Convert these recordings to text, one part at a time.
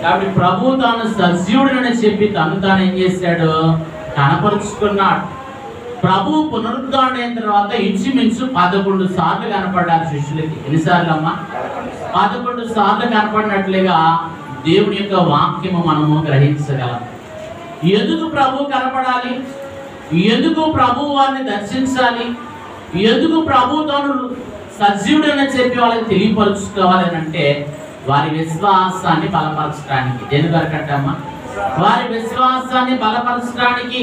కాబట్టి ప్రభు తాను సజీవుడని చెప్పి తను తాను ఏం చేశాడు, కనపరుచుకున్నాడు. ప్రభు పునరుద్ధరణ తర్వాత ఇంచుమించు 11 సార్లు కనపడ్డారు శిష్యులకి. ఎన్నిసార్లు అమ్మా? 11 సార్లు కనపడినట్లుగా దేవుని యొక్క వాక్యము మనము గ్రహించగలం. ఎందుకు ప్రభు కనపడాలి? ఎందుకు ప్రభు వారిని దర్శించాలి? ఎందుకు ప్రభు తాను సజీవుడని చెప్పి వాళ్ళకి తెలియపరుచుకోవాలి అని అంటే వారి విశ్వాసాన్ని బలపరచడానికి. దేని వరకంటమ్మా? వారి విశ్వాసాన్ని బలపరచడానికి.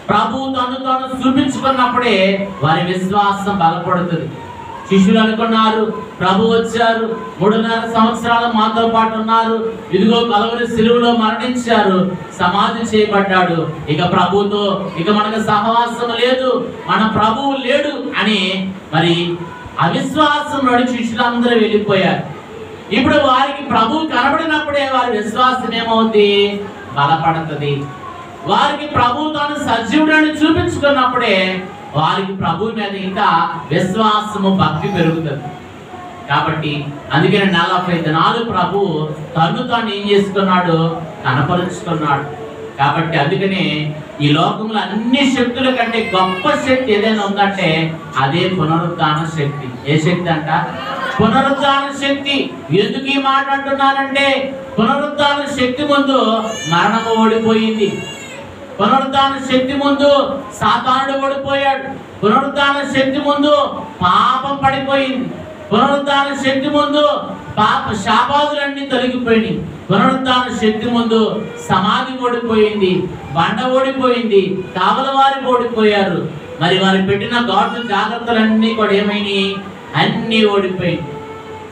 ప్రభు తను తాను చూపించుకున్నప్పుడే వారి విశ్వాసం బలపడుతుంది. శిష్యులు అనుకున్నారు, ప్రభు వచ్చారు, 3.5 సంవత్సరాలు మాతో పాటు ఉన్నారు, ఇదిగో కలవరి సిలువలో మరణించారు, సమాధి చేయబడ్డాడు, ఇక ప్రభుతో ఇక మనకు సహవాసం లేదు, మన ప్రభువు లేడు అని మరి అవిశ్వాసంలోని శిష్యులందరూ వెళ్ళిపోయారు. ఇప్పుడు వారికి ప్రభు కనబడినప్పుడే వారి విశ్వాసం ఏమవుతుంది? బలపడుతుంది. వారికి ప్రభు తాను సజీవుడని చూపించుకున్నప్పుడే వారికి ప్రభు మీద ఇంకా విశ్వాసము, భక్తి పెరుగుతుంది. కాబట్టి అందుకని 40 దినాలు ప్రభు తను తాను ఏం చేసుకున్నాడు? కనపరుచుకున్నాడు. కాబట్టి అందుకనే ఈ లోకంలో అన్ని శక్తుల కంటే గొప్ప శక్తి ఏదైనా ఉందంటే అదే పునరుద్ధాన శక్తి. ఏ శక్తి అంట? పునరుద్ధాన శక్తి. ఎందుకు ఈ మాట అంటున్నానంటే పునరుద్ధాన శక్తి ముందు మరణము ఓడిపోయింది. పునరుద్ధాన శక్తి ముందు సాతానుడు ఓడిపోయాడు. పునరుద్ధాన శక్తి ముందు పాపం పడిపోయింది. పునరుద్ధాన శక్తి ముందు పాప శాపాదులన్నీ తొలగిపోయినాయి. పునరుద్ధాన శక్తి ముందు సమాధి ఓడిపోయింది, బండ ఓడిపోయింది, కావలవారి ఓడిపోయారు. మరి వారు పెట్టిన గాడు జాగ్రత్తలన్నీ కూడా ఏమైనాయి? అన్నీ ఓడిపోయింది.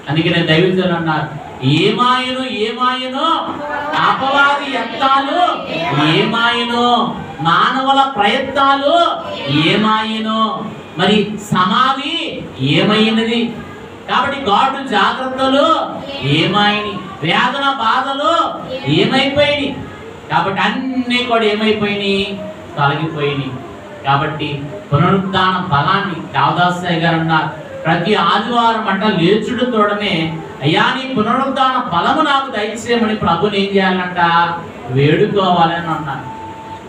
అందుకనే దైవజనులు అన్నారు, ఏమాయను ఏమాయను అపవాది యత్నాలు ఏమాయను, మానవుల ప్రయత్నాలు ఏమాయను, మరి సమాధి ఏమైనది. కాబట్టి గాడు జాగ్రత్తలు ఏమైనాయి, వేదన బాధలు ఏమైపోయినాయి. కాబట్టి అన్నీ కూడా ఏమైపోయినాయి? తొలగిపోయినాయి. కాబట్టి పునరుద్ధాన బలాన్ని దేవదాసయ్య గారు అన్నారు, ప్రతి ఆదివారం అంట లేచుడు తోడనే అయ్యా నీ పునరుద్ధాన బలము నాకు దయచేయమని ప్రభుని ఏం చేయాలంట? వేడుకోవాలని అన్నారు.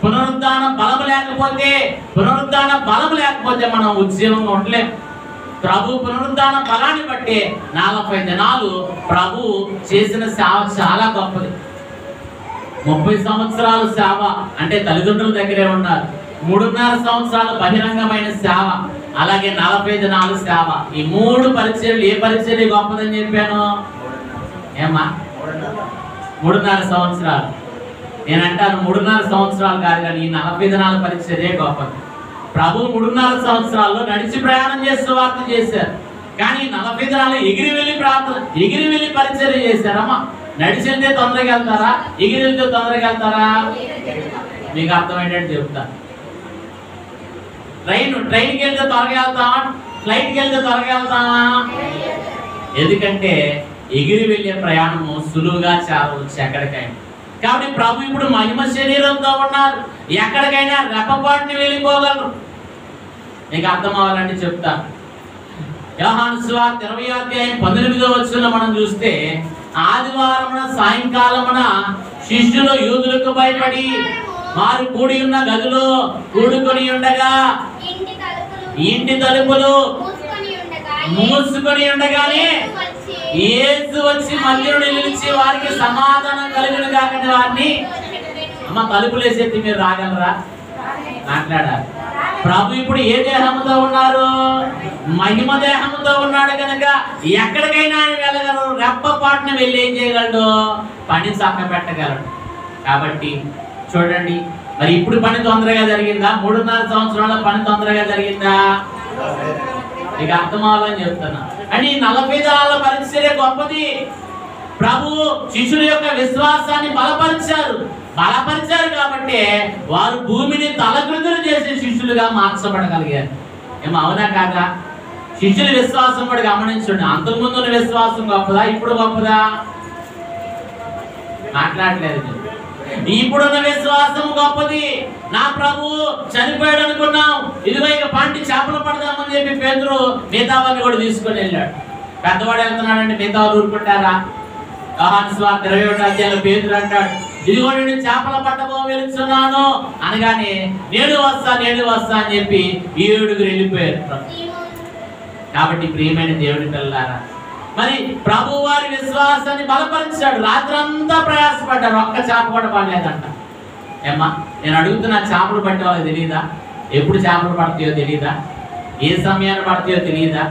పునరుద్ధాన బలము లేకపోతే మనం ఉద్యోగంగా ఉండలేం. ప్రభు పునరుద్ధాన బలాన్ని బట్టే 40 దినాలు ప్రభు చేసిన సేవ చాలా గొప్పది. 30 సంవత్సరాల సేవ అంటే తల్లిదండ్రుల దగ్గరే ఉన్నారు. 3.5 సంవత్సరాలు బహిరంగమైన సేవ, అలాగే 40 దినాలు సేవ. ఈ 3 పరిచర్యలు ఏ పరిచర్య గొప్పదని చెప్పాను? ఏమ్మా? 3.5 సంవత్సరాలు. నేను అంటాను 3.5 సంవత్సరాలు కాదు కానీ ఈ 40 దినాల పరిచర్య గొప్పది. ప్రభు 3.5 సంవత్సరాల్లో నడిచి ప్రయాణం చేస్తూ వార్త చేశారు. కానీ 40 దినాలు ఎగిరి వెళ్ళి పరిచర్య చేశారమ్మా. నడిచి వెళ్తే తొందరగా వెళ్తారా? ఎగిరి వెళ్తే తొందరగా వెళ్తారా? మీకు అర్థమయ్యేటట్టు చెప్తాను. ట్రైన్కి వెళ్తే త్వరగా వెళ్తామా? ఫ్లైట్కి వెళ్తే త్వరగా వెళ్తామా? ఎందుకంటే ఎగిరి వెళ్ళే ప్రయాణము సులువుగా చేరవచ్చు ఎక్కడికైనా. కాబట్టి ప్రభు ఇప్పుడు మహిమ శరీరంతో ఉన్నారు, ఎక్కడికైనా రెప్పపాటుని వెళ్ళిపోగలరు. మీకు అర్థం అవ్వాలని చెప్తాను. యోహాను సువార్త 20వ అధ్యాయం 18వ వచనంలో మనం చూస్తే, ఆదివారమున సాయంకాలమున శిష్యులు యూదులకు భయపడి వారు కూడి ఉన్న గదిలో కూడుకొని ఉండగా ఇంటి తలుపులు మూసుకొని ఉండగానే యేసు వచ్చి మధ్యలో నిలిచి వారికి సమాధానం కలుగును గాక వారిని. అమ్మ తలుపులు వేసేది మీరు రాగలరా? మాట్లాడాలి. ప్రభు ఇప్పుడు ఏ దేహంతో ఉన్నారు? మహిమ దేహంతో ఉన్నాడు కనుక ఎక్కడికైనా ఆయన వెళ్ళగలరు. రెప్పపాటున వెళ్ళి ఏం చేయగలడు? పని చక్క పెట్టగలడు. కాబట్టి చూడండి, మరి ఇప్పుడు పని తొందరగా జరిగిందా? 3.5 సంవత్సరాల పని తొందరగా జరిగిందా? ఇక అర్థం అవ్వాలని చెప్తున్నా. అని 40 దినాల పరిచర్య గొప్పది. ప్రభు శిష్యుల యొక్క విశ్వాసాన్ని బలపరిచారు కాబట్టి వారు భూమిని తలక్రిందులు చేసే శిష్యులుగా మార్చబడగలిగారు. ఏమో అవునా కాదా? శిష్యుల విశ్వాసం కూడా గమనించండి. అంతకుముందు ఉన్న విశ్వాసం గొప్పదా? ఇప్పుడు గొప్పదా? మాట్లాడలేదు. ఇప్పుడున్న విశ్వాసం గొప్పది. నా ప్రభు చనిపోయాడు అనుకున్నాం, ఇదిగో ఇక పంటి చేపలు పడదామని చెప్పి పేతురు మిగతా వాళ్ళని కూడా తీసుకొని వెళ్ళాడు. పెద్దవాడు వెళ్తున్నాడంటే మిగతా వాళ్ళు ఊరుకుంటారా? యోహాను సువార్త 21వ అధ్యాయంలో పేతురు అంటాడు, ఇదిగో నేను చేపల పట్టబో వెళుతున్నాను అనగానే నేడు వస్తా అని చెప్పి 7 వెళ్ళిపోయారు. కాబట్టి ప్రియమైన దేవుని పిల్లలారా, మరి ప్రభు వారి విశ్వాసాన్ని బలపరిచాడు. రాత్రంతా ప్రయాసపడ్డారు, ఒక్క చేప కూడా పడలేదంట. ఏమ్మా, నేను అడుగుతున్నా, చేపలు పట్టే వాళ్ళకి తెలియదా? ఎప్పుడు చేపలు పడతాయో తెలియదా? ఏ సమయాన్ని పడతాయో తెలియదా?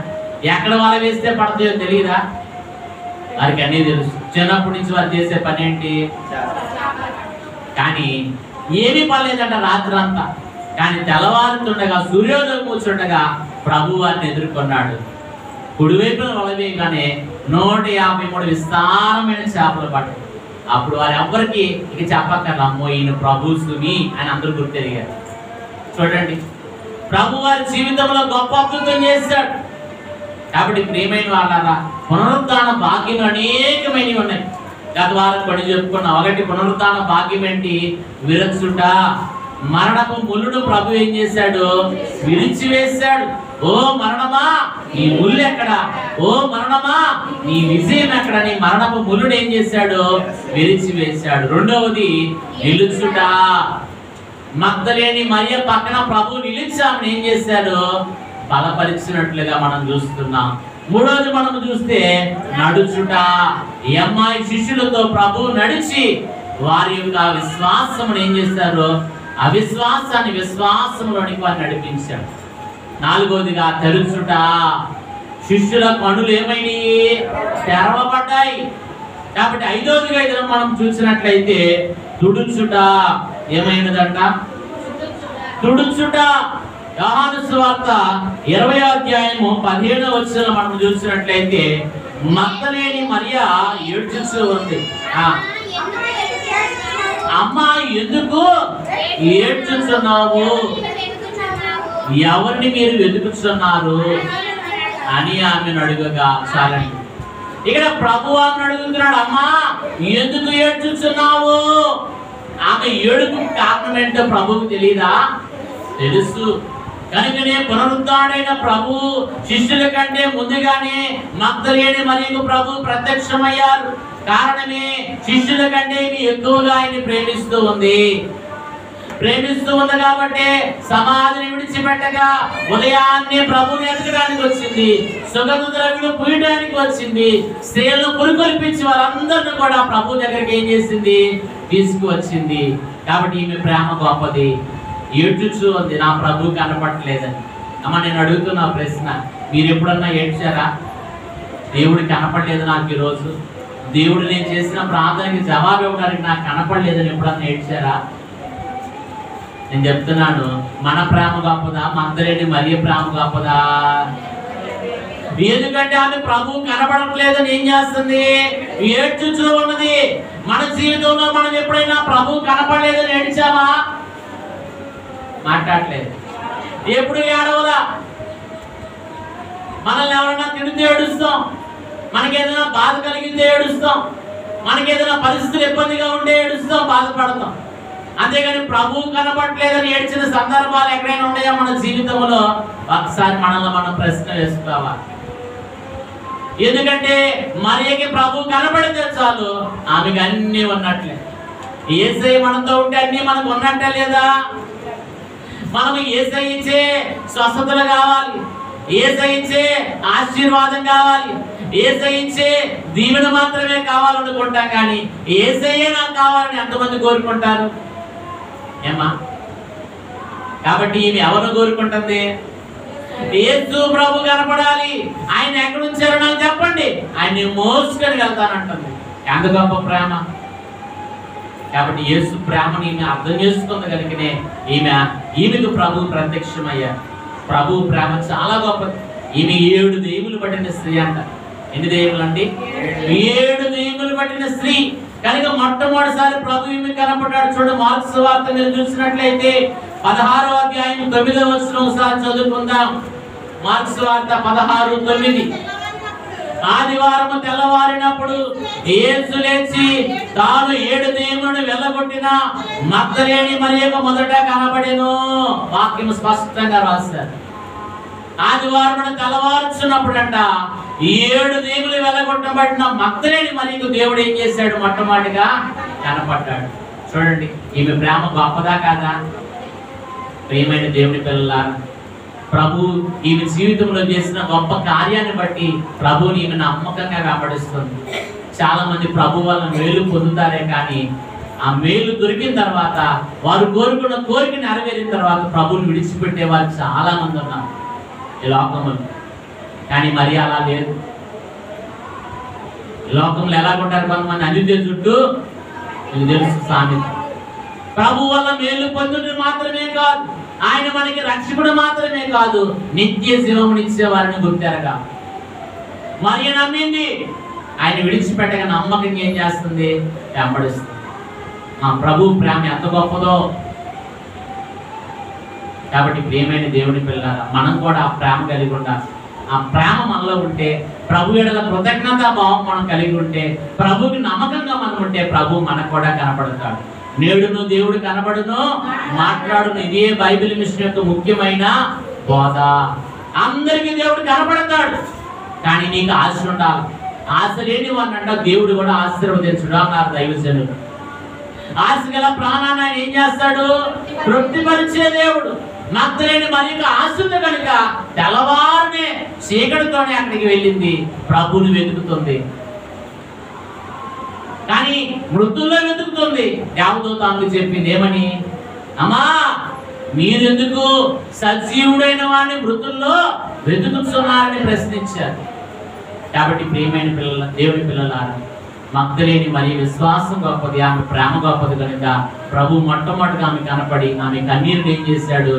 ఎక్కడ వల వేస్తే పడతాయో తెలియదా? వారికి అన్నీ తెలుసు. చిన్నప్పటి నుంచి వారు చేసే పని ఏంటి? కానీ ఏమీ పడలేదంట రాత్రంతా. కానీ తెల్లవారుతుండగా, సూర్యోదయం కూర్చుండగా ప్రభు వారిని ఎదుర్కొన్నాడు. కుడివైపున వల వేయగానే 153 విస్తారమైన చేపలు పడ్డాయి. అప్పుడు వారు ఎవ్వరికి ఇక చెప్పక్కర్లా, అమ్మో ఈయన ప్రభు సుమి అని అందరూ గుర్తెరిగారు. చూడండి, ప్రభు వారి జీవితంలో గొప్ప అద్భుతం చేశాడు. కాబట్టి ప్రియమైన వాళ్ళారా, పునరుద్ధాన భాగ్యం అనేకమైనవి ఉన్నాయి. గత వారం కొన్ని చెప్పుకున్నాం. ఒకటి, పునరుద్ధాన భాగ్యం ఏంటి? విరచుట. మరణపు ముళ్ళును ప్రభు ఏం చేశాడు? విరిచివేశాడు. ఓ మరణమా, నీ ముళ్ళు ఎక్కడ? ఓ మరణమా, నీ విజయం ఎక్కడ? నీ మరణపు ముళ్ళును ఏం చేశాడు? విరిచివేశాడు. రెండవది, నిలుచుట. మగ్దలేని మరియ పక్కన ప్రభు నిలిచామని ఏం చేశాడు? బలపరిచినట్లుగా మనం చూస్తున్నాం. మూడోది మనం చూస్తే నడుచుట. ఈ అమ్మాయి శిష్యులతో ప్రభు నడిచి వారి యొక్క విశ్వాసమును ఏం చేశారు? అవిశ్వాసాన్ని విశ్వాసంలోనికి వారు నడిపించాడు. నాలుగోదిగా తెరుచుట. శిష్యుల కనులు ఏమైనాయి? తెరవబడ్డాయి. కాబట్టి ఐదోదిగా ఇది మనం చూసినట్లయితే తుడుచుట. ఏమైనదంట? తుడుచుట. యోహాను సువార్త 20వ అధ్యాయము 17వ వచనంలో మనం చూసినట్లయితే మగ్దలేని మరియ ఏడ్చుచూ ఉంది. అమ్మా, ఎందుకు ఏడ్చుచున్నావు? ఎవరిని మీరు వెతుకుతున్నారు అని ఆమెను అడుగగా, చాలండి, ఇక్కడ ప్రభు ఆమెను అడుగుతున్నాడు, అమ్మా ఎందుకు ఏడ్చుచున్నావు? ఆమె ఏడుపు కారణం ఏంటో ప్రభువుకు తెలియదా? తెలుసు. కనుకనే పునరుద్ధారుడైన ప్రభు శిష్యుల కంటే ముందుగానే మగ్దలేని మరియకు ప్రభు ప్రత్యక్షమయ్యారు. కారణమే, శిష్యుల కంటే ఎక్కువగా ఆయన ప్రేమిస్తూ ఉంది కాబట్టి సమాధిని విడిచిపెట్టగా ఉదయాన్నే ప్రభుని ఎదగడానికి వచ్చింది. సుగంధ ద్రవ్యులు పూయడానికి వచ్చింది. స్త్రీలను పురుకొల్పించి వాళ్ళందరినీ కూడా ప్రభు దగ్గరికి ఏం చేసింది? తీసుకువచ్చింది. కాబట్టి ఈమె ప్రేమ గొప్పది. ఏడ్చుచూ ఉంది, నా ప్రభు కనపడలేదని. అమ్మ, నేను అడుగుతున్నా ప్రశ్న, మీరు ఎప్పుడన్నా ఏడ్చారా? దేవుడు కనపడలేదు నాకు ఈరోజు, దేవుడు నేను చేసిన ప్రార్థనకి జవాబు ఇవ్వడానికి నాకు కనపడలేదని ఎప్పుడన్నా ఏడ్చారా? నేను చెప్తున్నాను, మన ప్రేమ గొప్పదా, మగ్దలేని మరియ ప్రేమ గొప్పదా? ఎందుకంటే ఆమె ప్రభు కనపడట్లేదని ఏం చేస్తుంది? ఏడ్చుచూ ఉన్నది. మన జీవితంలో మనం ఎప్పుడైనా ప్రభు కనపడలేదని ఏడ్చామా? మాట్లాడలేదు. ఎప్పుడు ఏడవలా. మనల్ని ఎవరైనా తిడితే ఏడుస్తాం, మనకి ఏదైనా బాధ కలిగితే ఏడుస్తాం, మనకి ఏదైనా పరిస్థితులు ఇబ్బందిగా ఉంటే ఏడుస్తాం, బాధపడతాం. అంతేగాని ప్రభు కనపడలేదని ఏడ్చిన సందర్భాలు ఎక్కడైనా ఉన్నాయా మన జీవితంలో? ఒకసారి మనల్ని మనం ప్రశ్న వేసుకోవాలి. ఎందుకంటే మరియకి ప్రభు కనపడితే చాలు, ఆమెకు అన్నీ ఉన్నట్లే. యేసయ్య మనతో ఉంటే అన్నీ మనకు ఉన్నట్టే లేదా? మనం యేసయ్య ఇచ్చే స్వస్థతలు కావాలి, యేసయ్య ఇచ్చే ఆశీర్వాదం కావాలి, యేసయ్య ఇచ్చే దీవెన మాత్రమే కావాలనుకుంటాం. కానీ యేసయ్యే నాకు కావాలని ఎంతమంది కోరుకుంటారు? ఏమ్మా? కాబట్టి ఈమె ఎవరు కోరుకుంటుంది? యేసు ప్రభు కనపడాలి. ఆయన ఎక్కడి నుంచారో నాకు చెప్పండి, ఆయన్ని మోసుకొని వెళ్తానంటుంది. ఎంత గొప్ప ప్రేమ! కాబట్టి యేసు ప్రేమని ఈమె అర్థం చేసుకుంది కనుకనే ఈమెకు ప్రభు ప్రత్యక్షమయ్యారు. ప్రభు ప్రేమ చాలా గొప్పది. ఈమె 7 దెయ్యములు పట్టిన స్త్రీ అంట. ఎన్ని దెయ్యములు అండి? 7 దెయ్యములు పట్టిన స్త్రీ. కనుక మొట్టమొదటిసారి ప్రభు ఈమె కనపడ్డాడు. చూడండి, మార్కు సువార్త మీరు చూసినట్లయితే 16వ అధ్యాయం 9వ వచనం ఒకసారి చదువుకుందాం. మార్కు సువార్త 16:9. ఆదివారం తెల్లవారినప్పుడు యేసు లేచి తాను 7 దెయ్యములను వెళ్ళగొట్టిన మగ్దలేని మరియకు మొదట కనబడెను. వాక్యం స్పష్టంగా రాశారు. ఆదివారం తెల్లవారుచున్నప్పుడంట 7 దీవులు వెలగొట్టబడిన మగ్దలేని మరియకు దేవుడు ఏం చేశాడు? మొట్టమొదటిగా కనపడ్డాడు. చూడండి, ఈమె ప్రేమ గొప్పదా కాదా? ప్రియమైన దేవుని పిల్లలారా, ప్రభు ఈమె జీవితంలో చేసిన గొప్ప కార్యాన్ని బట్టి ప్రభువుని ఈమె నమ్మకంగా వెంబడిస్తుంది. చాలా మంది ప్రభు వల్ల మేలు పొందుతారే కానీ ఆ మేలు దొరికిన తర్వాత, వారు కోరుకున్న కోరిక నెరవేరిన తర్వాత ప్రభువుని విడిచిపెట్టే వారు చాలా మంది ఉన్నారు ఈ లోకంలో. కానీ మరి అలా లేదు. ఈ లోకంలో ఎలాగుంటారు కొంతమంది? అందితే చుట్టూ మీకు తెలుసు సామెత. ప్రభు వల్ల మేలు పొందుడు మాత్రమే కాదు, ఆయన మనకి రక్షకుడు మాత్రమే కాదు, నిత్య జీవమునిచ్చే వారిని గుర్తెరగా. మరి నమ్మింది, ఆయన విడిచిపెట్టగా నమ్మకంగా ఏం చేస్తుంది? వెంబడిస్తుంది. మా ప్రభు ప్రేమ ఎంత గొప్పదో. కాబట్టి ప్రియమైన దేవుని పిల్లలారా, మనం కూడా ఆ ప్రేమ కలిగి ఉండాలి. ఆ ప్రేమ మనలో ఉంటే, ప్రభు ఎడల కృతజ్ఞతా భావం మనం కలిగి ఉంటే, ప్రభుకి నమ్మకంగా మనం ఉంటే ప్రభు మనకు కూడా కనపడతాడు. నేడును దేవుడు కనబడును, మాట్లాడును. ఇదే బైబిల్ మిషన్ యొక్క ముఖ్యమైన బోధ. అందరికీ దేవుడు కనపడతాడు, కానీ నీకు ఆశ ఉండాలి. ఆశ లేని వాడిని అంట దేవుడు కూడా ఆశీర్వదించడు అన్నారు దైవజనులు. ఆశ గల ప్రాణాన్ని ఆయన ఏం చేస్తాడు? తృప్తిపరిచే దేవుడు. మగ్దలేని మరియకు ఆశ ఉంది కనుక తెల్లవారునే చీకటితోనే అక్కడికి వెళ్ళింది, ప్రభువుని వెతుకుతుంది. కానీ మృతుల్లో వెతుకుతుంది. దేవదూత ఆమెకు చెప్పింది ఏమని? అమ్మా, మీరెందుకు సజీవుడైన వాడిని మృతుల్లో వెతుకుతున్నారని ప్రశ్నించారు. కాబట్టి ప్రియమైన పిల్లల దేవుని పిల్లలారా, మగ్దలేని మరియు విశ్వాసం గొప్పది, ఆమె ప్రేమ గొప్పది కనుక ప్రభు మొట్టమొదటిగా ఆమె కనపడి ఆమె కన్నీరుని ఏం చేశాడు?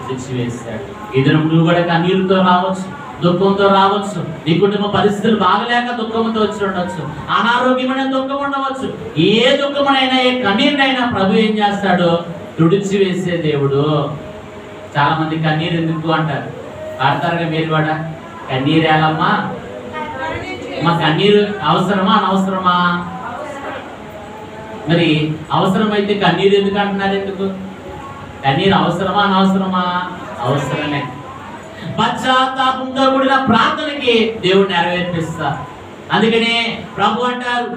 తెచ్చివేశాడు. ఇద్దరు నువ్వు కూడా కన్నీరుతో రావచ్చు, దుఃఖంతో రావచ్చు. నీ కుటుంబ పరిస్థితులు బాగలేక దుఃఖంతో వచ్చి ఉండొచ్చు, అనారోగ్యమైన దుఃఖం ఉండవచ్చు. ఏ దుఃఖమైనా, ఏ కన్నీరునైనా ప్రభు ఏం చేస్తాడు? తుడిచివేసే దేవుడు. చాలా మంది కన్నీరు ఎందుకు అంటారు, పాడతారుగా మీరు కూడా. కన్నీరు ఏలమ్మా, మా కన్నీరు అవసరమా అనవసరమా? మరి అవసరమైతే కన్నీరు ఎందుకు అంటున్నారు? ఎందుకు కన్నీరు అవసరమా అనవసరమా? అవసరమే. పశ్చాత్తాపంతో కూడిన ప్రార్థనకి దేవుడు నెరవేర్పిస్తారు. అందుకనే ప్రభు అంటారు,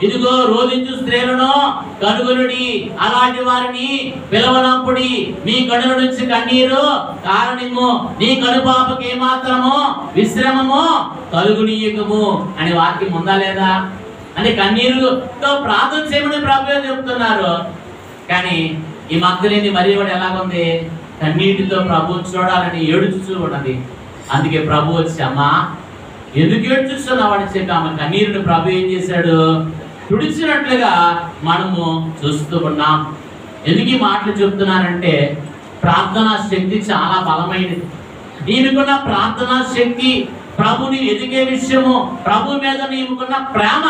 ఇదిగో రోధించు స్త్రీలను కనుగొనుడి, అలాంటి వారిని పిలవనప్పుడి, మీ కనుల నుంచి కన్నీరు కారణము, నీ కనుపాపకి ఏమాత్రమో విశ్రమము కలుగునీయకము అని వాక్యం ఉందా లేదా? అంటే కన్నీరుతో ప్రార్థన చేయమని ప్రభు చెప్తున్నారు. కానీ ఈ మగ్దలేని మరియ కూడా ఎలాగుంది? కన్నీటితో ప్రభు చూడాలని ఏడుచూ ఉన్నది. అందుకే ప్రభు వచ్చి, అమ్మా ఎందుకు ఏడ్చుస్తున్నావు అని చెప్పి ఆమె కన్నీరుని ప్రభు ఏం చేశాడు? తుడిచినట్లుగా మనము చూస్తూ ఉన్నాం. ఎందుకు ఈ మాటలు చెప్తున్నానంటే, ప్రార్థనా శక్తి చాలా బలమైనది. ఈమెకున్న ప్రార్థనా శక్తి, ప్రభుని ఎదిగే విషయము, ప్రభు మీద నీకున్న ప్రేమ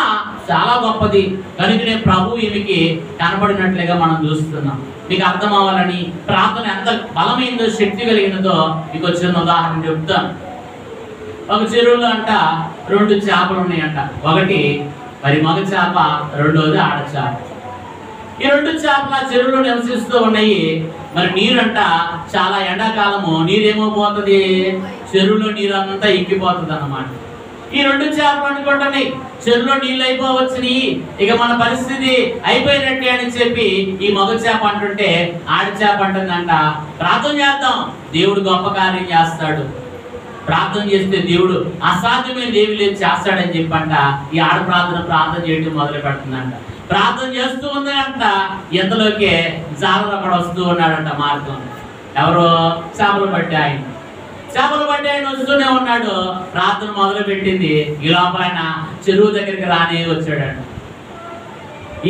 చాలా గొప్పది. కనుకనే ప్రభు ఈమెకి కనబడినట్లుగా మనం చూస్తున్నాం. మీకు అర్థం అవ్వాలని ప్రార్థన ఎంత బలమైందో, శక్తి కలిగినదో మీకు వచ్చిన ఉదాహరణ చెప్తాను. ఒక చెరువులో అంట 2 చేపలు ఉన్నాయంట. ఒకటి మరి మగ చేప, రెండోది ఆడచేప. ఈ 2 చేపలు ఆ చెరువులో నివసిస్తూ ఉన్నాయి. మరి నీరంట చాలా ఎండాకాలము నీరేమోపోతుంది? చెరువులో నీరు అంతా ఇంకిపోతుంది అన్నమాట. ఈ 2 చేపలు అనుకుంటుంది చెరువులో నీళ్ళు అయిపోవచ్చుని, ఇక మన పరిస్థితి అయిపోయినట్టే అని చెప్పి ఈ మగ చేప అంటుంటే ఆడచేప అంటుందంట, ప్రార్థన చేద్దాం, దేవుడు గొప్ప కార్యం చేస్తాడు. ప్రార్థన చేస్తే దేవుడు అసాధ్యమైన దేవి లేదు చేస్తాడని చెప్పంట ఈ ఆడ ప్రార్థన చేయడం మొదలు పెడుతుందంట. ప్రార్థన చేస్తూ ఉందంట, ఎంతలోకే జాలరు అక్కడ వస్తూ ఉన్నాడంట మార్గం. ఎవరో చేపలు పట్టి ఆయన వస్తూనే ఉన్నాడు. ప్రార్థన మొదలు పెట్టింది. ఈ లోపల ఆయన చెరువు దగ్గరికి రానే వచ్చాడంట.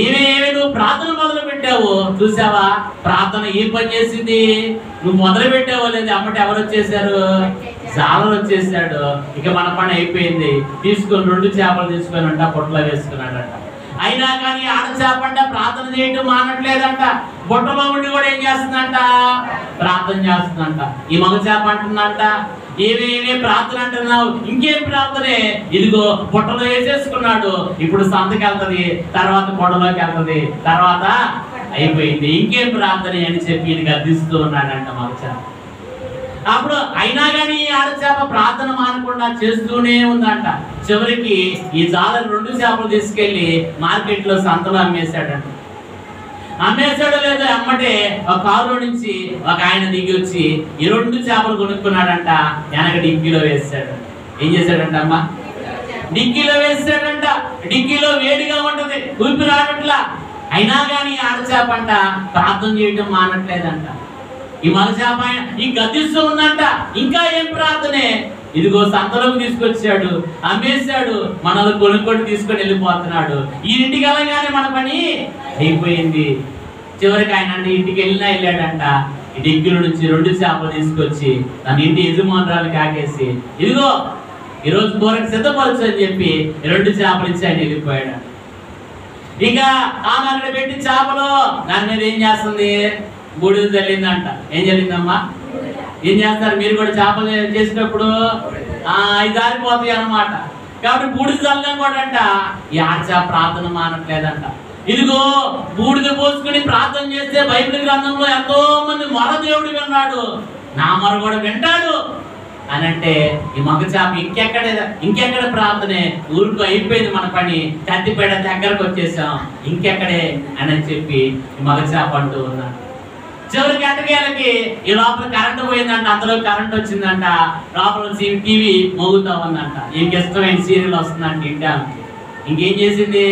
ఏమి నువ్వు ప్రార్థన మొదలు పెట్టావు, చూసావా ప్రార్థన ఏం పని చేసింది? నువ్వు మొదలు పెట్టావో లేదు, అమ్మటి ఎవరు వచ్చేసారు? జాలరు వచ్చేసాడు. ఇక మన పని అయిపోయింది. తీసుకొని 2 చేపలు తీసుకొని అంట పొట్టలో వేసుకున్నాడంట. అయినా కానీ ఆడచేపంట ప్రార్థన చేయటం మానట్లేదంట. బుట్టలో ఉండి కూడా ఏం చేస్తుందంట? ప్రార్థన చేస్తుందంట. ఈ మగ చేప అంటుందంట, ఏమేమి ప్రార్థన అంటున్నావు? ఇంకేం ప్రార్థనే? ఇదిగో బుట్టలో వేసేసుకున్నాడు, ఇప్పుడు సంతకి వెళ్తుంది, తర్వాత బుట్టలోకి వెళ్తుంది, తర్వాత అయిపోయింది, ఇంకేం ప్రార్థన అని చెప్పి ఇది గద్దిస్తూ ఉన్నాడంట మగ చేప. అప్పుడు అయినా కానీ ఆడచేప ప్రార్థన మానకుండా చేస్తూనే ఉందంట. చివరికి ఈ జాలరు 2 చేపలు తీసుకెళ్లి మార్కెట్లో సంతలో అమ్మేశాడంట. అమ్మేశాడో లేదో అమ్మటే ఒక కారులో నుంచి ఒక ఆయన దిగి వచ్చి ఈ 2 చేపలు కొనుక్కున్నాడంట. వెనక డిక్కీలో వేసాడు. ఏం చేశాడంట అమ్మ? డిక్కీలో వేసాడంట. డిక్కీలో వేడిగా ఉంటది, ఊపిరి ఆడట్లా. అయినా కానీ ఆడచేప అంట ప్రార్థన చేయడం మానట్లేదంట. ఈ మగ చేప ఈ గద్దిస్తూ ఉందంట. ఇంకా ఏం ప్రార్థనే? ఇదిగో సంతలోకి తీసుకొచ్చాడు, అమ్మేశాడు, మనల్ని కొనుక్కొని తీసుకొని వెళ్ళిపోతున్నాడు. ఈ ఇంటికి వెళ్ళగానే మన పని అయిపోయింది. చివరికి ఆయన అంటే ఇంటికి వెళ్ళాడంట. ఈ డిగ్గుల నుంచి 2 చేపలు తీసుకొచ్చి తన ఇంటి యజమానురాలు కాకేసి, ఇదిగో ఈరోజు కూరకు సిద్ధపరచు అని చెప్పి 2 చేపలు ఇచ్చి ఆయన వెళ్ళిపోయాడు. ఇక ఆమె అక్కడ పెట్టి చేపలు దాని మీద ఏం చేస్తుంది? బూడిద చల్లిందంట. ఏం చల్లిందమ్మా? ఏం చేస్తారు మీరు కూడా చేపలు చేసినప్పుడు? అవి జారిపోతాయి అన్నమాట. కాబట్టి బూడిద చల్లడం కూడా అంట ఈ ఆడచేప ప్రార్థన మానట్లేదంట. ఇదిగో బూడిద పోసుకుని ప్రార్థన చేస్తే బైబిల్ గ్రంథంలో ఎంతో మంది మొర దేవుడు విన్నాడు, నా మొర కూడా వింటాడు అని అంటే ఈ మగ చేప ఇంకెక్కడ ప్రార్థనే? ఊరుకు అయిపోయింది మన పని, కత్తిపేట దగ్గరకు వచ్చేసాం, ఇంకెక్కడే అని చెప్పి ఈ మగ చేప అంటూ ఉన్నాడు. చివరికి ఎట్టకేళ్ళకి ఈ లోపల కరెంటు పోయిందంట. అందులో కరెంట్ వచ్చిందంట. లోపల టీవీ మోగుతా ఉందంట. ఇంకిష్టమైన సీరియల్ వస్తుందంట ఇంటానికి. ఇంకేం చేసింది?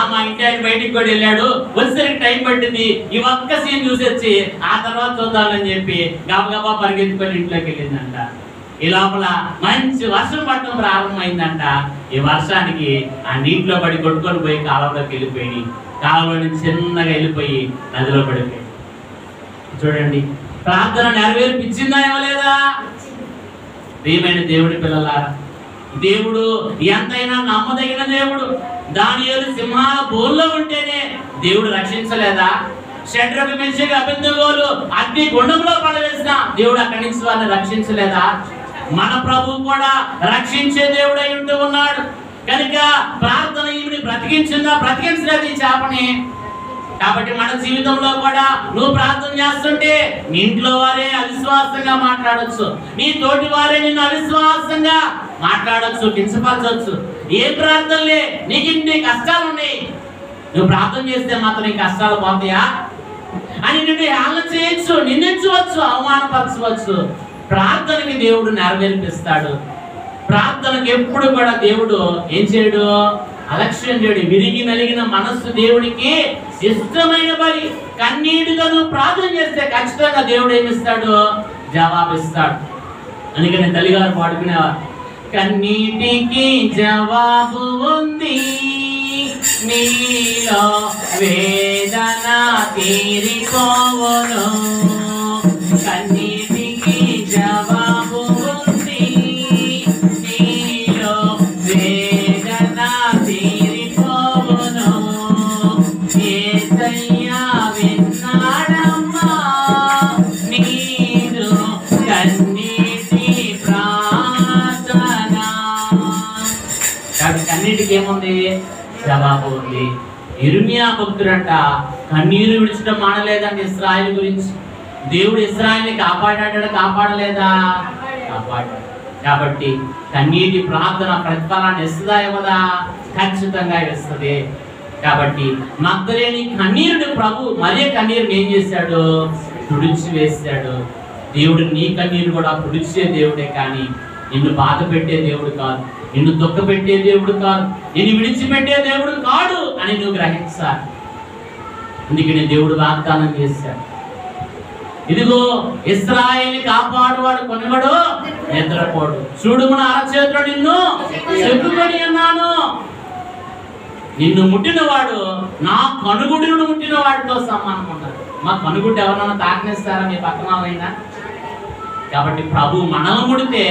మా ఇంటి ఆయన బయటికి కూడా వెళ్ళాడు, వచ్చేసరికి టైం పట్టింది, ఈ ఒక్క సీన్ చూసొచ్చి ఆ తర్వాత చూద్దామని చెప్పి గబగబా పరిగెత్తుకొని ఇంట్లోకి వెళ్ళిందంట. ఈ లోపల మంచి వర్షం పడటం ప్రారంభమైందంట. ఈ వర్షానికి ఆ నీటిలో పడి కొట్టుకొని పోయి కాలంలోకి వెళ్ళిపోయి, కాలంలో నుంచి చిన్నగా వెళ్ళిపోయి నదిలో పడిపోయి. చూడండి, ప్రార్థన నెరవేర్పించిందా ఇవ్వలేదా? ప్రియమైన దేవుడి పిల్లలారా, దేవుడు ఎంతైనా నమ్మదగిన దేవుడు. దానియేలు సింహాల బోన్లో ఉంటేనే దేవుడు రక్షించలేదా? షడ్రకు, మెషకు, అబేద్నెగోలు అగ్ని గుండంలో పడవేసిన దేవుడు అక్కడి నుంచి వారిని రక్షించలేదా? మన ప్రభువు కూడా రక్షించే దేవుడు అయి ఉంటూ ఉన్నాడు. కనుక ప్రార్థన ఈమెని బ్రతికించిందా? బ్రతికించలేదు ఈ చేపని. కాబట్టి మన జీవితంలో కూడా నువ్వు ప్రార్థన చేస్తుంటే నీ ఇంట్లో వారే అవిశ్వాసంగా మాట్లాడొచ్చు, నీ తోటి వారే నిన్ను అవిశ్వాసంగా మాట్లాడొచ్చు, కించపరచొచ్చు. ఏ ప్రార్థనలే, నీకు ఇన్ని కష్టాలు ఉన్నాయి, నువ్వు ప్రార్థన చేస్తే మాత్రం నీ కష్టాలు పోతాయా అని నిన్ను హేళన చేయొచ్చు, నిందించవచ్చు, అవమానపరచవచ్చు. ప్రార్థనకి దేవుడు నెరవేర్పిస్తాడు. ప్రార్థనకి ఎప్పుడు కూడా దేవుడు ఏం చేయడు? అలక్ష్యం చేయడు. విరిగి నలిగిన మనస్సు దేవుడికి ఇష్టమైన బలి. కన్నీటితో నువ్వు ప్రార్థన చేస్తే ఖచ్చితంగా దేవుడు ఏమిస్తాడు? జవాబిస్తాడు. అందుకని తల్లిగారు పాడుకునేవారు, కన్నీటికి జవాబు ఉంది, నీలో వేదన తీరిపోవును. కన్నీటికి జవాబు ఉంది, నీలో వేదన తీరిపోవును. యేసయ్యా విన్నాడమ్మా నీదు కన్నీటి ప్రార్థన. కాబట్టి కన్నీటికి ఏముంది? జవాబు ఉంది. ఇర్మియా భక్తుడంట కన్నీరు విడిచడం మానలేదండి ఇశ్రాయేలు గురించి. దేవుడు ఇశ్రాయేలుని కాపాడాడా? కాపాడలేదా? కాపాడాడు. కాబట్టి కన్నీటి ప్రార్థన ప్రతిఫలాన్ని ఇస్తుందా ఇవ్వదా? ఖచ్చితంగా ఇస్తుంది. కాబట్టి మగ్దలేని కన్నీరుని ప్రభు మరే కన్నీరుని ఏం చేశాడు? తుడిచి వేశాడు. దేవుడు నీ కన్నీరు కూడా తుడిచే దేవుడే, కానీ నిన్ను బాధ పెట్టే దేవుడు కాదు, నిన్ను దుఃఖ పెట్టే దేవుడు కాదు, నిన్ను విడిచిపెట్టే దేవుడు కాడు అని నువ్వు గ్రహించాలి. అందుకని దేవుడు వాగ్దానం చేశాడు, ఇదిగో ఇశ్రాయేలు కాపాడువాడు కొనగడు, నిద్రపోడు. చూడు మన అరచేతిలో నిన్ను చెప్పుకొని అన్నాను. నిన్ను ముట్టినవాడు నా కనుగుడ్డును ముట్టిన వాడితో సమానం ఉన్నారు. మా కనుగుడ్డు ఎవరన్నా తాకనిస్తారా మీ పక్కన వాళ్ళైనా? కాబట్టి ప్రభు మనల్ని ముడితే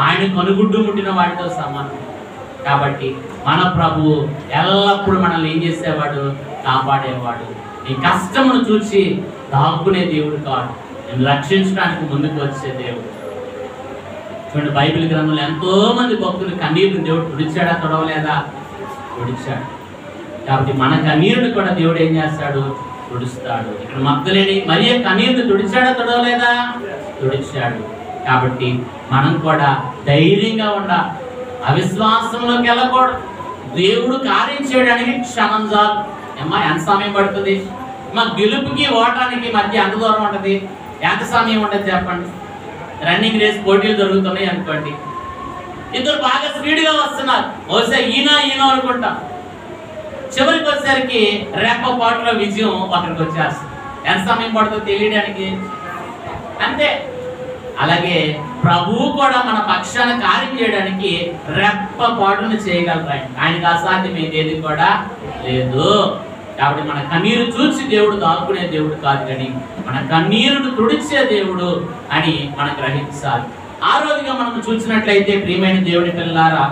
ఆయన కనుగుడ్డు ముట్టిన వాడితో సమానం. కాబట్టి మన ప్రభు ఎల్లప్పుడూ మనల్ని ఏం చేసేవాడు? కాపాడేవాడు. నీ కష్టమును చూసి దాక్కునే దేవుడు కాదు, నేను రక్షించడానికి ముందుకు వచ్చే దేవుడు. చూడండి, బైబిల్ గ్రంథంలో ఎంతో మంది భక్తులు కన్నీరుని దేవుడు తుడిచాడా? తొడవలేదా? తుడిచాడు. కాబట్టి మన కన్నీరుని కూడా దేవుడు ఏం చేస్తాడు? తుడుస్తాడు. ఇక్కడ మగ్దలేని మరియ కన్నీరుని తుడిచాడా? తొడవలేదా? తుడిచాడు. కాబట్టి మనం కూడా ధైర్యంగా ఉండాలి, అవిశ్వాసంలోకి వెళ్ళకూడదు. దేవుడు కార్యం చేయడానికి క్షణం చాలు. అమ్మా ఎంత సమయం పడుతుంది? మా గెలుపుకి ఓటానికి మధ్య ఎంత దూరం ఉంటుంది? ఎంత సమయం ఉంటుంది చెప్పండి? రన్నింగ్ రేస్ పోటీలు జరుగుతున్నాయి అనుకోండి, ఇద్దరు బాగా స్పీడ్గా వస్తున్నారు, బహుశా ఈయన అనుకుంటాం. చివరికి వచ్చేసరికి రెప్ప పాటులో విజయం ఒకరికి వచ్చేస్తుంది. ఎంత సమయం పడుతుందో తెలియడానికి అంతే. అలాగే ప్రభువు కూడా మన పక్షాన కార్యం చేయడానికి రెప్ప పాటును చేయగలరు. ఆయనకు అసాధ్యమైంది ఏది కూడా లేదు. కాబట్టి మన కన్నీరు చూసి దేవుడు దాక్కునే దేవుడు కాదు, కానీ మన కన్నీరును తుడిచే దేవుడు అని మనం గ్రహించాలి. ఆ రోజుగా మనం చూసినట్లయితే ప్రియమైన దేవుని పిల్లారా,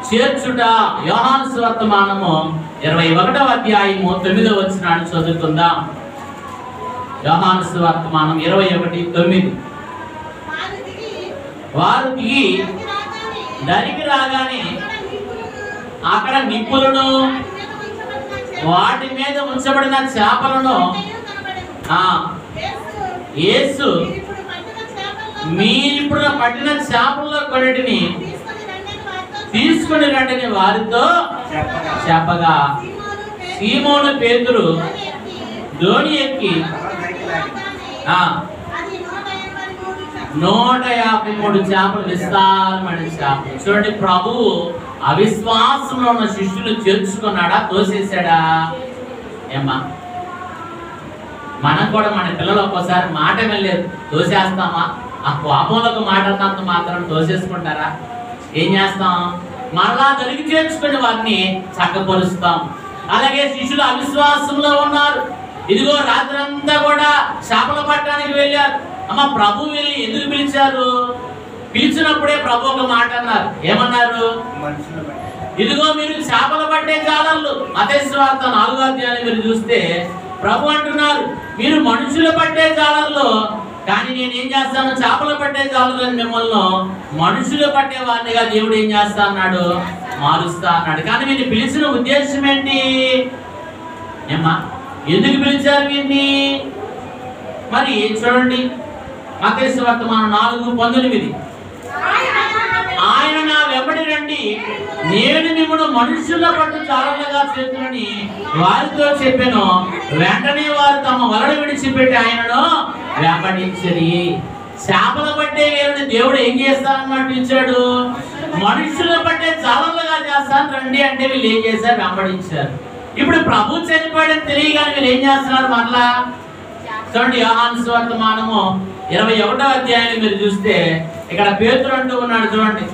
చేర్చుట యోహాను సువర్తమానము 21వ అధ్యాయము 9వ వచనాన్ని చదువుకుందాం. యోహాను సువర్తమానం 21:9. వారు దిగి దరికి రాగానే అక్కడ నిప్పులను, వాటి మీద ఉంచబడిన చేపలను యేసు మీరిప్పుడు పట్టిన చేపల్లో కొన్నిటిని తీసుకుని రండి వారితో చెప్పగా, సీమోను పేతురు దోణి ఎక్కి 153 చేపలు, విస్తారమైన చేపలు. చూడండి, ప్రభువు అవిశ్వాసంలో ఉన్న శిష్యులు చేర్చుకున్నాడా, తోసేసాడా? ఏమ్మా, మనం కూడా మన పిల్లలు ఒక్కోసారి మాట వెళ్ళలేదు తోసేస్తామా? ఆ కోపంలోకి మాట్లాడినంత మాత్రం తోసేసుకుంటారా? ఏం చేస్తాం? మరలా దరికి చేర్చుకుని వారిని చక్కపరుస్తాం. అలాగే శిష్యులు అవిశ్వాసంలో ఉన్నారు. ఇదిగో రాత్రంతా కూడా చేపలు పట్టడానికి వెళ్ళారు. అమ్మ, ప్రభు వెళ్ళి ఎందుకు పిలిచారు? పిలిచినప్పుడే ప్రభు ఒక మాట అన్నారు. ఏమన్నారు? ఇదిగో మీరు చేపలు పట్టే జాలర్లు. మత్తయి సువార్త 4వ అధ్యాయం మీరు చూస్తే ప్రభు అంటున్నారు, మీరు మనుషులు పట్టే జాలర్లు, కానీ నేను ఏం చేస్తాను? చేపలు పట్టే జాలర్లు. మిమ్మల్ని మనుషులు పట్టే వారినిగా దేవుడు ఏం చేస్తా అన్నాడు? మారుస్తా అన్నాడు. కానీ మీరు పిలిచిన ఉద్దేశం ఏంటి? ఏమ్మా, ఎందుకు పిలిచారు వీరిని? మరి చూడండి, మత్తయి సువార్త 4:19. ఆయన నా వెంబడి రండి, నేను మిమ్మల్ని మనుషుల పట్టు జాలర్లుగా చేతులని వారితో చెప్పాను. వెంటనే వారు తమ వలలు విడిచిపెట్టి ఆయనను వెంబడించరి. చేపలు పట్టే వీరిని దేవుడు ఏం చేస్తానన్నట్టు ఇచ్చాడు? మనుషులు పట్టే జాలర్లుగా చేస్తాను రండి అంటే వీళ్ళు ఏం చేశారు? వెంబడించారు. ఇప్పుడు ప్రభు చనిపోయాడని తెలియగానే వీళ్ళు ఏం చేస్తున్నారు? మరలా చూడండి, యోహాను సువర్తమానము 21వ అధ్యాయాన్ని మీరు చూస్తే ఇక్కడ పేతురు అంటూ ఉన్నాడు. చూడండి,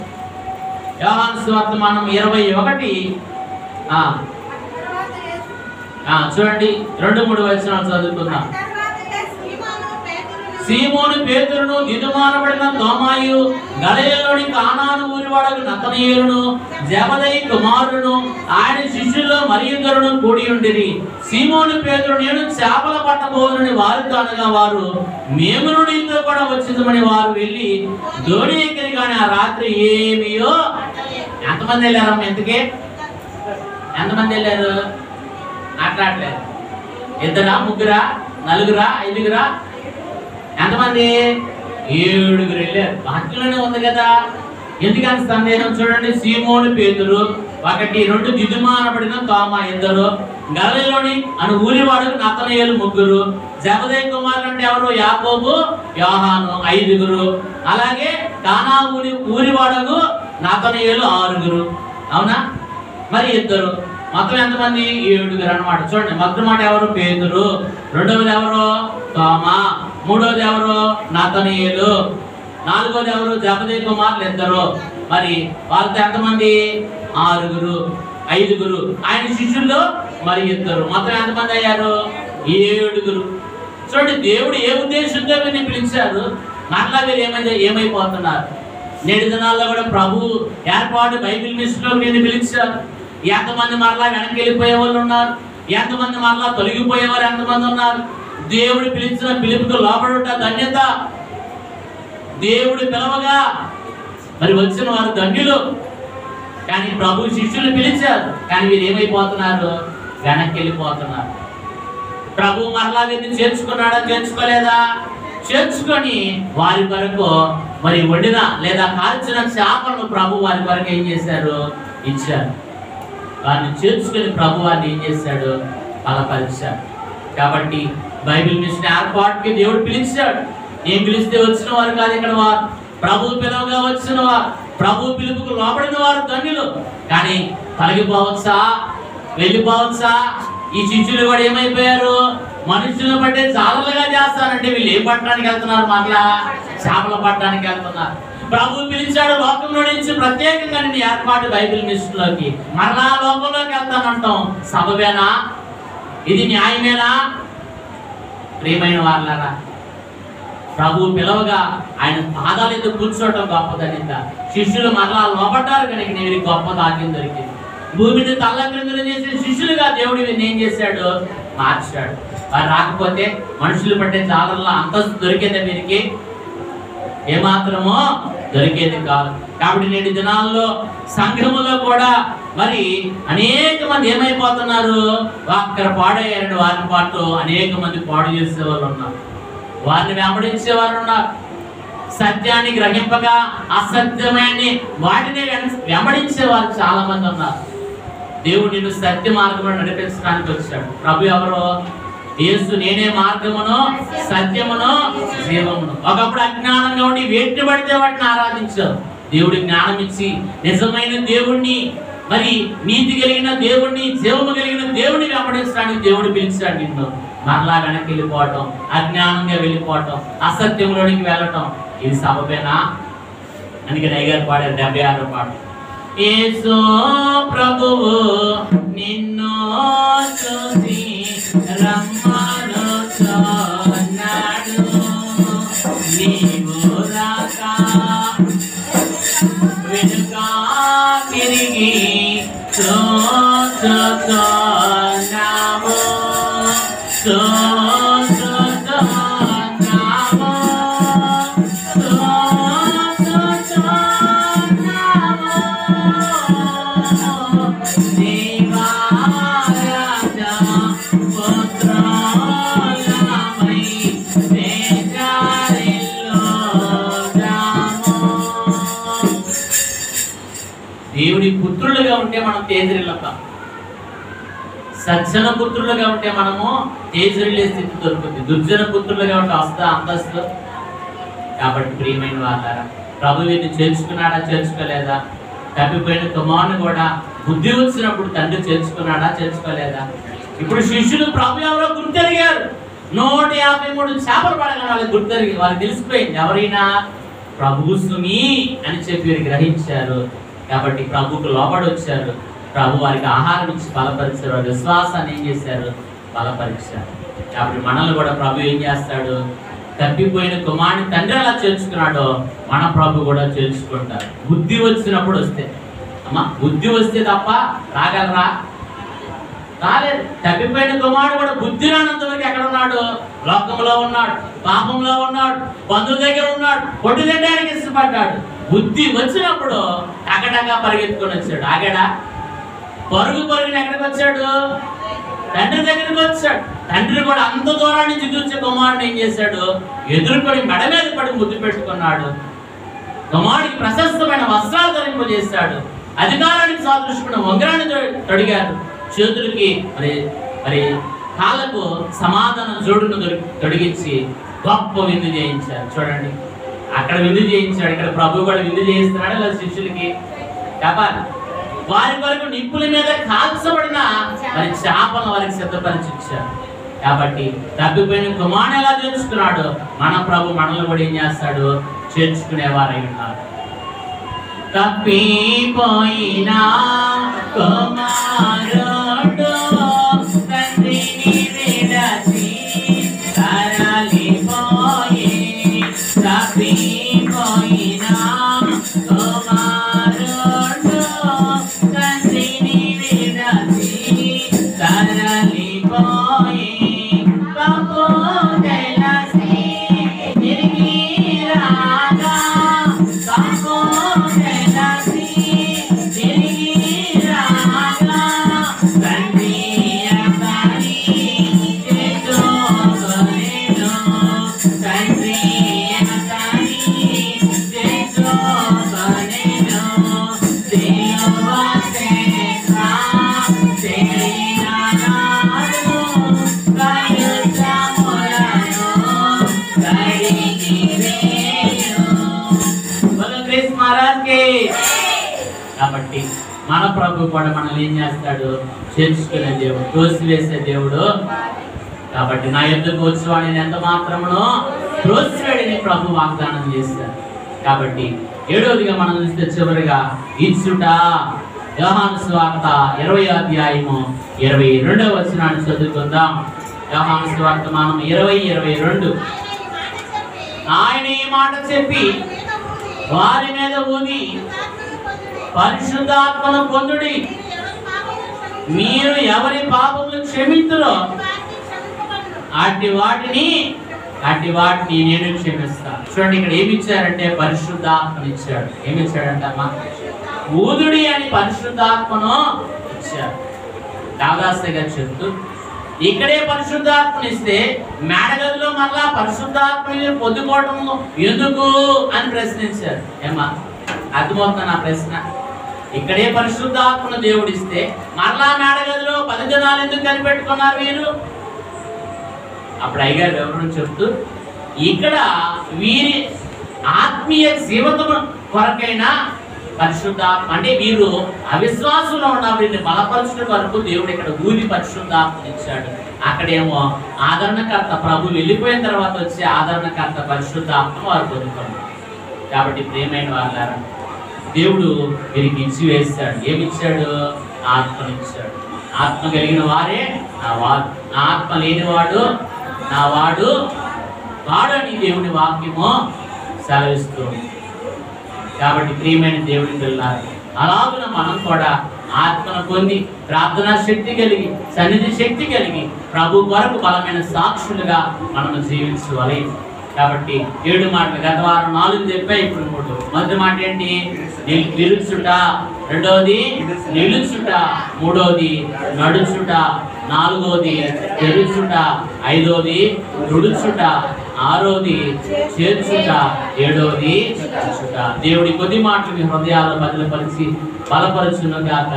యోహాను సువర్తమానం 21. చూడండి, 2-3 వచనాలు చదువుకుందాం. సీమోను పేతురును, దిదుమానబడిన తోమాయు, గలిలయలోని కానాను ఊరివాడకు నతనయేలును, జెబెదయి కుమారుడును, ఆయన శిష్యుల్లో మరిద్దరును కూడి ఉండిరి. సీమోను పేతురు, నేను చేపల పట్టబోదునని వారితో అనగా, వారు మేము నీతో కూడా వచ్చిందమని వారు వెళ్ళి దోణి ఎక్కిరి, కానీ ఆ రాత్రి ఏమియో. ఎంతమంది వెళ్ళారమ్మ? ఎంతమంది వెళ్ళారు? మాట్లాడలేదు. 2, 3, 4, 5? ఎంతమంది? 7 వెళ్ళారు. వాక్యంలోనే ఉంది కదా. ఎందుకంత సందేహం? చూడండి, సీమోను పేతురు 1, 2 దిదుమానబడిన తోమా 2, గలిలయలోని అను ఊరివాడు నతనయేలు 3, జెబెదయి కుమారులు అంటే ఎవరు? యాకోబు, యోహాను 5, అలాగే కానా ఊరివాడకు నతనయేలు 6. అవునా? మరి 2. మొత్తం ఎంతమంది? 7 అన్నమాట. చూడండి, మొదటి మాట ఎవరు? పేతురు. రెండవది ఎవరు? తోమా. మూడవది ఎవరు? నతనయేలు. 4వది ఎవరు? జెబెదయి కుమారులు 2. మరి వాళ్ళతో ఎంతమంది? 6, 5. ఆయన శిష్యుల్లో మరి 2. మొత్తం ఎంతమంది అయ్యారు? 7. చూడండి, దేవుడు ఏ ఉద్దేశంతో వీరిని పిలిచారు? మరలా వీరు ఏమైపోతున్నారు? నేటి దినాల్లో కూడా ప్రభు ఏర్పాటు బైబిల్ మిషన్లో వీరిని పిలిచారు. ఎంతమంది మరలా వెనక్కి వెళ్ళిపోయే వాళ్ళు ఉన్నారు? ఎంతమంది మరలా తొలగిపోయేవారు ఎంతమంది ఉన్నారు? దేవుడు పిలిచిన పిలుపుకు లోబడుట ధన్యత. దేవుడు పిలవగా మరి వచ్చిన వారు ధన్యులు. కానీ ప్రభు శిష్యులు పిలిచారు, కానీ వీరు ఏమైపోతున్నారు? వెనక్కి వెళ్ళిపోతున్నారు. ప్రభు మరలా వీరిని చేర్చుకున్నాడా? చేర్చుకోలేదా? చేర్చుకొని వారి కొరకు మరి వండిన లేదా కాల్చిన చేపలను ప్రభు వారి కొరకు ఏం చేశారు, ఇచ్చారు. వారిని చేర్చుకొని ప్రభు వారిని ఏం చేశాడు, బలపరిచాడు. కాబట్టి బైబిల్ మిషన్ ఏర్పాటుకి దేవుడు పిలిచాడు. ఏం పిలిస్తే వచ్చిన వారు కాదు ఇక్కడ వారు, ప్రభు పిలువగా వచ్చిన వారు, ప్రభు పిలుపుకు లోపడిన వారు ధన్యులు. కానీ తొలగిపోవచ్చా, వెళ్ళిపోవచ్చా? ఈ శిష్యులు కూడా ఏమైపోయారు, మనుషులను బట్టే జాలలుగా చేస్తారంటే వీళ్ళు ఏం పట్టడానికి వెళ్తున్నారు, మరలా చేపలు పట్టడానికి వెళ్తున్నారు. ప్రభు పిలిచాడు లోకంలో నుంచి ప్రత్యేకంగా నేను ఏర్పాటు బైబిల్ మిషన్ లోకి, మరలా లోకంలోకి వెళ్తానంటాం సబబేనా? ఇది న్యాయమేనా? ప్రియమైన వాళ్ళారా, ప్రభు పిలవగా ఆయన పాదాల మీద కూర్చోవటం గొప్పదనిందా? శిష్యులు మరలా లోపడ్డారు కనుక నేను గొప్ప భాగ్యం దొరికింది. భూమిని తల్లక్రిందులు చేసే శిష్యులుగా దేవుడు వీరిని ఏం చేశాడు, మార్చాడు. వారు రాకపోతే మనుషులు పట్టే జాలల్లో అంతస్తు దొరికేదే వీరికి? ఏమాత్రమో దొరికేది కాదు. కాబట్టి నేటి దినాల్లో సంఘములో కూడా మరి అనేక మంది ఏమైపోతున్నారు, అక్కడ పాడయ్యారని వారిని పాటు అనేక మంది పాడు చేసేవాళ్ళు ఉన్నారు, వారిని వెంబడించేవారు ఉన్నారు. సత్యాన్ని గ్రహింపగా అసత్యమైన వాటిని వెంబడించే వారు చాలా మంది ఉన్నారు. దేవుడు నిన్ను సత్య మార్గంలో నడిపించడానికి వచ్చాడు. ప్రభు ఎవరు? యేసు, నేనే మార్గమును సత్యమును జీవమును. ఒకప్పుడు అజ్ఞానంగా ఉండి వేటిని పడితే వాటిని ఆరాధించావు. దేవుడి జ్ఞానం ఇచ్చి నిజమైన దేవుణ్ణి, మరి నీతి కలిగిన దేవుణ్ణి, జీవము కలిగిన దేవుడిని వెంబడించడానికి దేవుడు పిలిచాడు నిన్ను. మరలా వెనక్కి వెళ్ళిపోవటం, అజ్ఞానంగా వెళ్ళిపోవటం, అసత్యంలోనికి వెళ్ళటం, ఇది సబబేనా? అందుకని అయ్యగారు పాడారు 76వ పాట. యేసు ప్రభువు నిన్ను చూసి రమ్మనుచున్నాడు, నీవు రాక వెనుక తిరిగి చూస్తున్నావు, దేవుడి పుత్రులుగా ఉంటే మనం తేజరిల్లుతాం, సజ్జన పుత్రులుగా ఉంటే మనము తేజరిల్లే స్థితి దొరుకుతుంది. దుర్జన పుత్రులుగా ఉంటే అంతస్తు. కాబట్టి ప్రియమైన వాళ్ళారా, ప్రభు వీరిని చేర్చుకున్నాడా, చేర్చుకోలేదా? తప్పిపోయిన కుమారుని కూడా బుద్ధి వచ్చినప్పుడు తండ్రి చేర్చుకున్నాడా, చేర్చుకోలేదా? ఇప్పుడు శిష్యులు ప్రభు ఎవరో గుర్తెరిగారు. 153 చేపలు పడగానే వాళ్ళకి గుర్తెరిగి, వాళ్ళకి తెలిసిపోయింది ఎవరైనా ప్రభు సుమి అని చెప్పి వీరు గ్రహించారు. కాబట్టి ప్రభుకు లోబడి వచ్చారు. ప్రభు వారికి ఆహారం ఇచ్చి బలపరిచారు, వారి విశ్వాసాన్ని ఏం చేశారు, బలపరిచారు. కాబట్టి మనల్ని కూడా ప్రభు ఏం చేస్తాడు, తప్పిపోయిన కుమారుని తండ్రి ఎలా చేర్చుకున్నాడో మన ప్రభు కూడా చేర్చుకుంటారు. బుద్ధి వచ్చినప్పుడు వస్తే, అమ్మా బుద్ధి వస్తే తప్ప రాగలరా? రాలేదు. తప్పిపోయిన కుమారుడు కూడా బుద్ధి రానంత వరకు ఎక్కడ ఉన్నాడు, లోకంలో ఉన్నాడు, పాపంలో ఉన్నాడు, బంధువుల దగ్గర ఉన్నాడు, పొట్టు తినడానికి ఇష్టపడ్డాడు. బుద్ధి వచ్చినప్పుడు టకటగా పరిగెత్తుకొని వచ్చాడు. ఆగాడా? పరుగుని ఎక్కడికి వచ్చాడు, తండ్రి దగ్గరికి వచ్చాడు. తండ్రి కూడా అంత దూరం నుంచి చూసే కుమారుడు ఏం చేశాడు, ఎదుర్కొని మెడ మీద పడి ముద్దు పెట్టుకున్నాడు. కుమారుడికి ప్రశస్తమైన వస్త్రాలు ధరింపజేశాడు. అధికారానికి సాదృశ్యమైన ఉంగరాన్ని తొడిగారు. చేతులకి మరి కాళ్ళకు సమాధాన జోడును తొడిగించి గొప్ప విందు చేయించారు. చూడండి, అక్కడ విందు చేయించాడు, ఇక్కడ ప్రభు కూడా విందు చేయిస్తున్నాడు ఇలా శిష్యులకి. చెప్పాలి, వారి వరకు నిప్పుల మీద కాల్చబడిన మరి చేపలను వారికి సిద్ధపరిచి ఇచ్చారు. కాబట్టి తప్పిపోయిన కుమారుని ఎలా చేర్చుకున్నాడు, మన ప్రభు మనల్ని కూడా ఏం చేస్తాడు, చేర్చుకునేవారై ఉన్నారు. తప్పిపోయిన కుమారుడు తండ్రిని విడచి తరలిపోయి, తప్పిపోయిన కుమారుడు తండ్రిని విడచి తరలిపోయి, తప్పు తెలిసి తిరిగి రాగా, తప్పు తెలిసి తిరిగి రాగా కాబట్టి మన ప్రభు కూడా మనల్ని ఏం చేస్తాడు? చేర్చుకునే దేవుడు, త్రోసివేసే దేవుడు. కాబట్టి నా యుద్ధకు వచ్చేవాడిని ఎంత మాత్రమునో త్రోసివేడిని ప్రభు వాగ్దానం చేస్తాడు. కాబట్టి 7వదిగా మనం చూస్తే చివరిగా ఇచ్చుట. యోహాను సువార్త 20వ అధ్యాయము 22వ వచనాన్ని చదువుకుందాం. యోహాను సువార్త మనం 20:22. ఆయన ఈ మాట చెప్పి వారి మీద ఊది పరిశుద్ధాత్మను పొందుడి. మీరు ఎవరి పాపములు క్షమించురో అట్టి వాటిని నేను క్షమిస్తాను. చూడండి, ఇక్కడ ఏమి ఇచ్చారంటే పరిశుద్ధాత్మను ఇచ్చాడు. ఏమి ఇచ్చాడంటే అమ్మా? ఊదుడి అని పరిశుద్ధాత్మను ఇచ్చాడు. దాదాస్తగా చెప్తూ ఇక్కడే పరిశుద్ధాత్మను ఇస్తే మేడగదిలో మళ్ళా పరిశుద్ధాత్మని పొందుకోవటం ఎందుకు అని ప్రశ్నించారు. ఏమా అర్థమవుతుందా నా ప్రశ్న? ఇక్కడే పరిశుద్ధాత్మను దేవుడిస్తే మరలా మేడగదిలో 10 దినాలు ఎందుకు కనిపెట్టుకున్నారు వీరు? అప్పుడు అయ్యగారు వివరణ చెప్తూ ఇక్కడ వీరి ఆత్మీయ జీవితం కొరకైనా పరిశుద్ధాత్మ అంటే వీరు అవిశ్వాసంలో ఉన్న వీరిని బలపరచడం వరకు దేవుడు ఇక్కడ ఊది పరిశుద్ధాత్మను ఇచ్చాడు. అక్కడేమో ఆదరణకర్త ప్రభు వెళ్ళిపోయిన తర్వాత వచ్చే ఆదరణకర్త పరిశుద్ధాత్మ వారు పొందుతున్నారు. కాబట్టి ప్రియమైన వాళ్ళారా, దేవుడు వీరికి ఇచ్చి వేస్తాడు. ఏమిచ్చాడు? ఆత్మనిచ్చాడు. ఆత్మ కలిగిన వారే నా వాడు, నా ఆత్మ లేనివాడు నా వాడు అని దేవుని వాక్యము సెలవిస్తుంది. కాబట్టి ప్రియమైన దేవుని పిల్లలు, అలాగున మనం కూడా ఆత్మను పొంది ప్రార్థనా శక్తి కలిగి సన్నిధి శక్తి కలిగి ప్రభు కొరకు బలమైన సాక్షులుగా మనం జీవించాలి. కాబట్టి 7 మాటలు గత వారం 4 చెప్పాయి, ఇప్పుడు 3. మొదటి మాట ఏంటి? నిలుచుట. 2వది నిలుచుట. 3వది నడుచుట. 4వది తెరుచుట. 5వది తుడుచుట. 6వది చేర్చుట. 7వది చుట. దేవుడి కొద్ది మాటలు మీ హృదయాల్లో బదిలపరిచి బలపరచును గాక.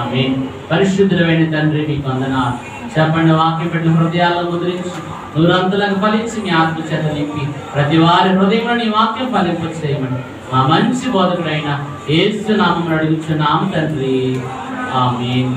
ఆమేన్. పరిశుద్ధమైన తండ్రి మీకు వందనాలు. చెప్పండి, వాక్యం పెట్టిన హృదయాల్లో ముద్రించి నూరంతులకు ఫలించి మీ ఆత్మ చేత నింపి ప్రతి వారి హృదయంలో నీ వాక్యం ఫలింపు చేయమని మా మంచి బోధకుడైన యేసు నామమున అడుగుచున్నాము తండ్రి. ఆమేన్.